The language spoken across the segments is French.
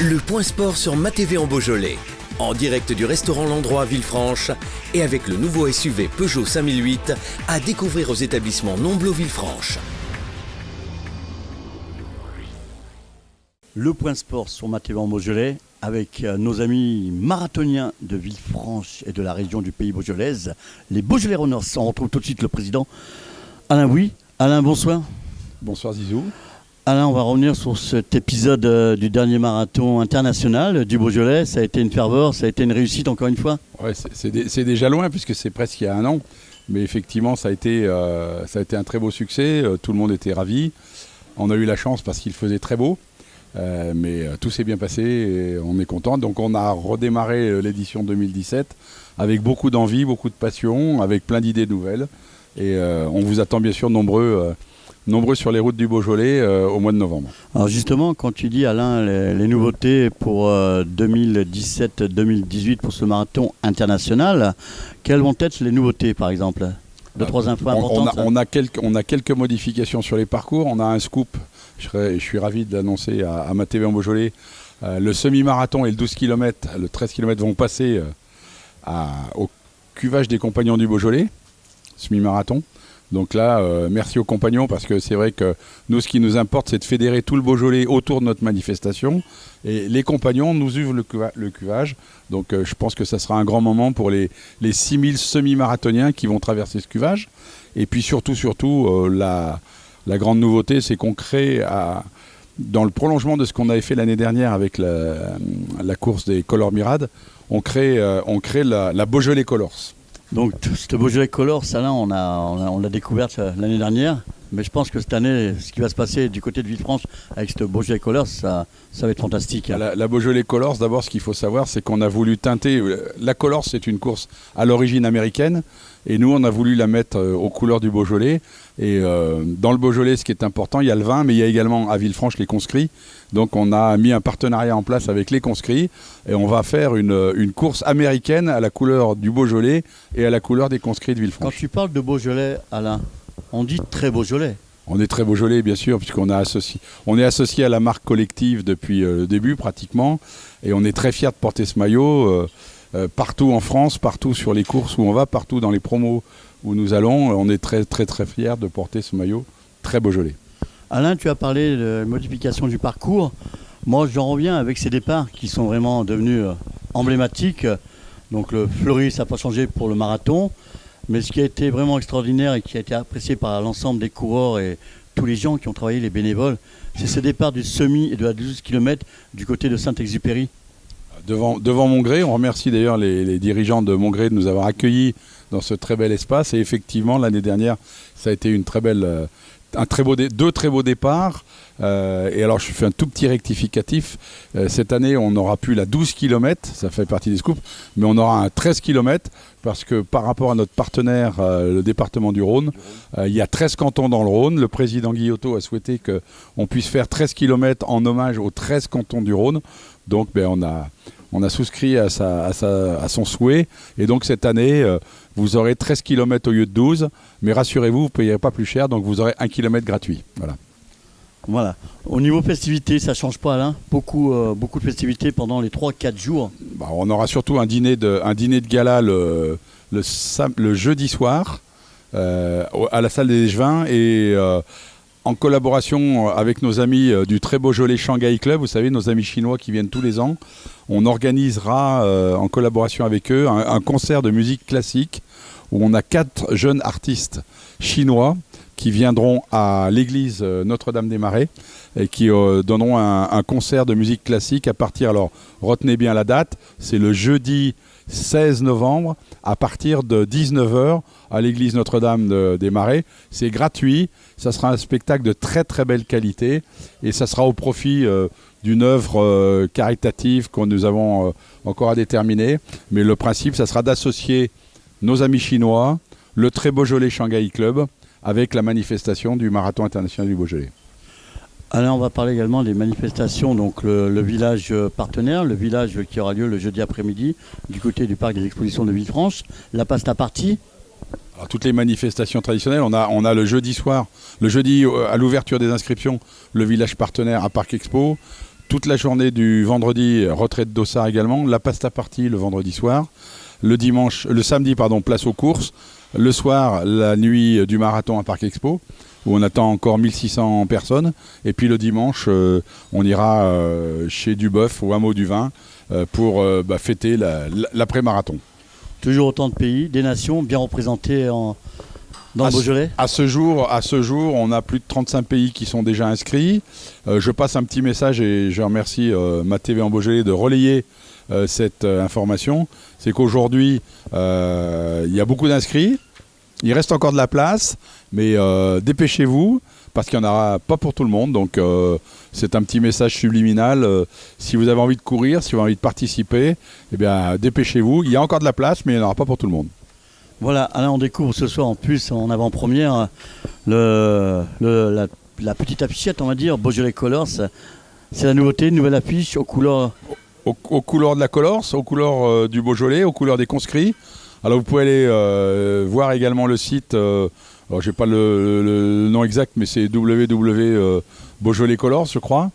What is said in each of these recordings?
Le point sport sur MaTV en Beaujolais, en direct du restaurant L'Endroit à Villefranche et avec le nouveau SUV Peugeot 5008 à découvrir aux établissements Nomblot-Villefranche. Le point sport sur MaTV en Beaujolais avec nos amis marathoniens de Villefranche et de la région du Pays Beaujolaise, les Beaujolais Runners. On retrouve tout de suite le président Alain Bouy. Alain, bonsoir. Bonsoir Zizou. Alain, on va revenir sur cet épisode du dernier marathon international du Beaujolais. Ça a été une ferveur, ça a été une réussite encore une fois. Ouais, c'est déjà loin puisque c'est presque il y a un an. Mais effectivement, ça a été un très beau succès. Tout le monde était ravi. On a eu la chance parce qu'il faisait très beau. Mais tout s'est bien passé et on est content. Donc on a redémarré l'édition 2017 avec beaucoup d'envie, beaucoup de passion, avec plein d'idées nouvelles. Et on vous attend bien sûr nombreux sur les routes du Beaujolais au mois de novembre. Alors justement, quand tu dis Alain, les nouveautés pour 2017-2018 pour ce marathon international, quelles vont être les nouveautés par exemple? Deux, trois infos importantes. On a quelques modifications sur les parcours. On a un scoop, je suis ravi de l'annoncer à MaTV en Beaujolais. Le semi-marathon et le 12 km, le 13 km vont passer au cuvage des compagnons du Beaujolais, semi-marathon. Donc là, merci aux compagnons parce que c'est vrai que nous, ce qui nous importe, c'est de fédérer tout le Beaujolais autour de notre manifestation. Et les compagnons nous ouvrent le cuvage. Donc je pense que ça sera un grand moment pour les 6000 semi-marathoniens qui vont traverser ce cuvage. Et puis surtout, la grande nouveauté, c'est qu'on crée, dans le prolongement de ce qu'on avait fait l'année dernière avec la course des Color Mirades, on crée la Beaujolais Colors. Donc, ce Beaujolais Colors, ça là, on l'a découverte l'année dernière. Mais je pense que cette année, ce qui va se passer du côté de Villefranche avec ce Beaujolais Colors, ça va être fantastique. La Beaujolais Colors, d'abord, ce qu'il faut savoir, c'est qu'on a voulu teinter. La Colors, c'est une course à l'origine américaine. Et nous, on a voulu la mettre aux couleurs du Beaujolais. Et dans le Beaujolais, ce qui est important, il y a le vin, mais il y a également à Villefranche les conscrits. Donc on a mis un partenariat en place avec les conscrits. Et on va faire une course américaine à la couleur du Beaujolais et à la couleur des conscrits de Villefranche. Quand tu parles de Beaujolais, Alain, on dit très Beaujolais. On est très Beaujolais, bien sûr, puisqu'on est associé à la marque collective depuis le début, pratiquement. Et on est très fiers de porter ce maillot. Partout en France, partout sur les courses où on va, partout dans les promos où nous allons, on est très très très fiers de porter ce maillot très Beaujolais. Alain, tu as parlé de modification du parcours. Moi, j'en reviens avec ces départs qui sont vraiment devenus emblématiques. Donc le Fleury, ça n'a pas changé pour le marathon. Mais ce qui a été vraiment extraordinaire et qui a été apprécié par l'ensemble des coureurs et tous les gens qui ont travaillé, les bénévoles, c'est ce départ du semi et de la 12 km du côté de Saint-Exupéry. Devant Montgré, on remercie d'ailleurs les dirigeants de Montgré de nous avoir accueillis dans ce très bel espace. Et effectivement, l'année dernière, ça a été deux très beaux départs. Et alors, je fais un tout petit rectificatif. Cette année, on n'aura plus la 12 km, ça fait partie des scoops, mais on aura un 13 km parce que par rapport à notre partenaire, le département du Rhône, il y a 13 cantons dans le Rhône. Le président Guillotot a souhaité qu'on puisse faire 13 km en hommage aux 13 cantons du Rhône. Donc, on a souscrit à son souhait. Et donc, cette année, vous aurez 13 km au lieu de 12. Mais rassurez-vous, vous ne payerez pas plus cher. Donc, vous aurez 1 km gratuit. Voilà. Au niveau festivités, ça ne change pas, Alain. Beaucoup de festivités pendant les 3-4 jours. On aura surtout un dîner de gala le jeudi soir à la salle des Échevins. Et en collaboration avec nos amis du très Beaujolais Shanghai Club, vous savez, nos amis chinois qui viennent tous les ans, on organisera en collaboration avec eux un concert de musique classique où on a 4 jeunes artistes chinois qui viendront à l'église Notre-Dame-des-Marais et qui donneront un concert de musique classique à partir, alors retenez bien la date, c'est le jeudi 16 novembre à partir de 19h à l'église Notre-Dame-des-Marais. C'est gratuit, ça sera un spectacle de très très belle qualité et ça sera au profit d'une œuvre caritative que nous avons encore à déterminer. Mais le principe, ça sera d'associer nos amis chinois, le très Beaujolais Shanghai Club, avec la manifestation du Marathon international du Beaujolais. Alors on va parler également des manifestations, donc le village partenaire, le village qui aura lieu le jeudi après-midi du côté du parc des expositions de Villefranche, la pasta party. Alors, toutes les manifestations traditionnelles, on a le jeudi soir, le jeudi à l'ouverture des inscriptions, le village partenaire à Parc Expo. toute la journée du vendredi, retraite d'Ossard également, la pasta party le vendredi soir, le samedi, place aux courses, le soir, la nuit du marathon à Parc Expo, où on attend encore 1600 personnes, et puis le dimanche, on ira chez Duboeuf, au hameau du vin, pour fêter l'après-marathon. Toujours autant de pays, des nations bien représentés dans le Beaujolais. À ce jour, on a plus de 35 pays qui sont déjà inscrits. Je passe un petit message et je remercie Ma TV en Beaujolais de relayer cette information. C'est qu'aujourd'hui, il y a beaucoup d'inscrits. Il reste encore de la place, mais dépêchez-vous parce qu'il n'y en aura pas pour tout le monde. Donc c'est un petit message subliminal. Si vous avez envie de courir, si vous avez envie de participer, eh bien, dépêchez-vous. Il y a encore de la place, mais il n'y en aura pas pour tout le monde. Voilà, Alain, on découvre ce soir en plus en avant-première la petite affichette, on va dire, Beaujolais Colors. C'est la nouveauté, une nouvelle affiche aux couleurs. Aux couleurs de la Colors, aux couleurs du Beaujolais, aux couleurs des conscrits. Alors vous pouvez aller voir également le site, alors j'ai pas le nom exact, mais c'est www.beaujolais Colors, je crois,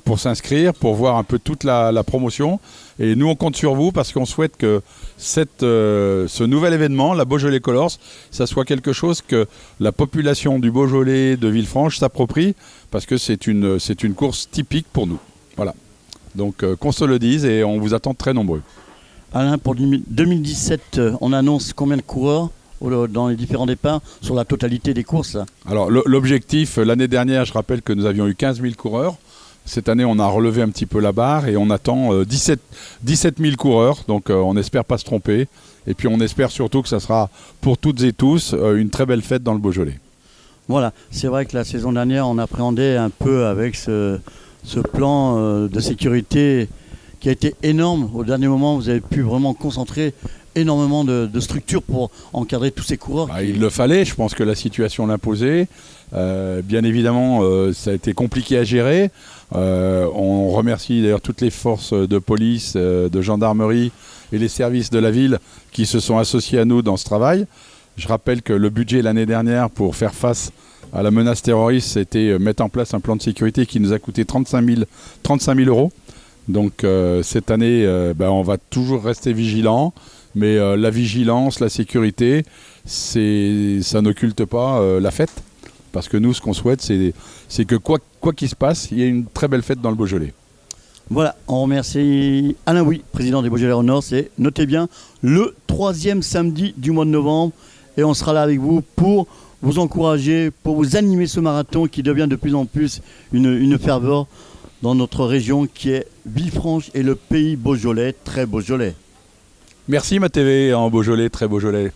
pour s'inscrire, pour voir un peu toute la promotion. Et nous on compte sur vous parce qu'on souhaite que ce nouvel événement, la Beaujolais Colors, ça soit quelque chose que la population du Beaujolais, de Villefranche s'approprie, parce que c'est une course typique pour nous. Voilà. Donc qu'on se le dise et on vous attend très nombreux. Alain, pour 2017, on annonce combien de coureurs dans les différents départs sur la totalité des courses? Alors l'objectif, l'année dernière, je rappelle que nous avions eu 15 000 coureurs. Cette année, on a relevé un petit peu la barre et on attend 17 000 coureurs. Donc on n'espère pas se tromper. Et puis on espère surtout que ça sera pour toutes et tous une très belle fête dans le Beaujolais. Voilà, c'est vrai que la saison dernière, on appréhendait un peu avec ce plan de sécurité qui a été énorme. Au dernier moment, vous avez pu vraiment concentrer énormément de structures pour encadrer tous ces coureurs. Il le fallait, je pense que la situation l'imposait. Bien évidemment, ça a été compliqué à gérer. On remercie d'ailleurs toutes les forces de police, de gendarmerie et les services de la ville qui se sont associés à nous dans ce travail. Je rappelle que le budget l'année dernière pour faire face à la menace terroriste, c'était mettre en place un plan de sécurité qui nous a coûté 35 000 euros. Donc cette année, on va toujours rester vigilant, mais la vigilance, la sécurité, ça n'occulte pas la fête. Parce que nous, ce qu'on souhaite, c'est que quoi qu'il se passe, il y ait une très belle fête dans le Beaujolais. Voilà, on remercie Alain Houy, président des Beaujolais au Nord. C'est, notez bien, le 3e samedi du mois de novembre. Et on sera là avec vous pour vous encourager, pour vous animer ce marathon qui devient de plus en plus une ferveur dans notre région qui est Villefranche et le pays Beaujolais, très Beaujolais. Merci Ma TV en Beaujolais, très Beaujolais.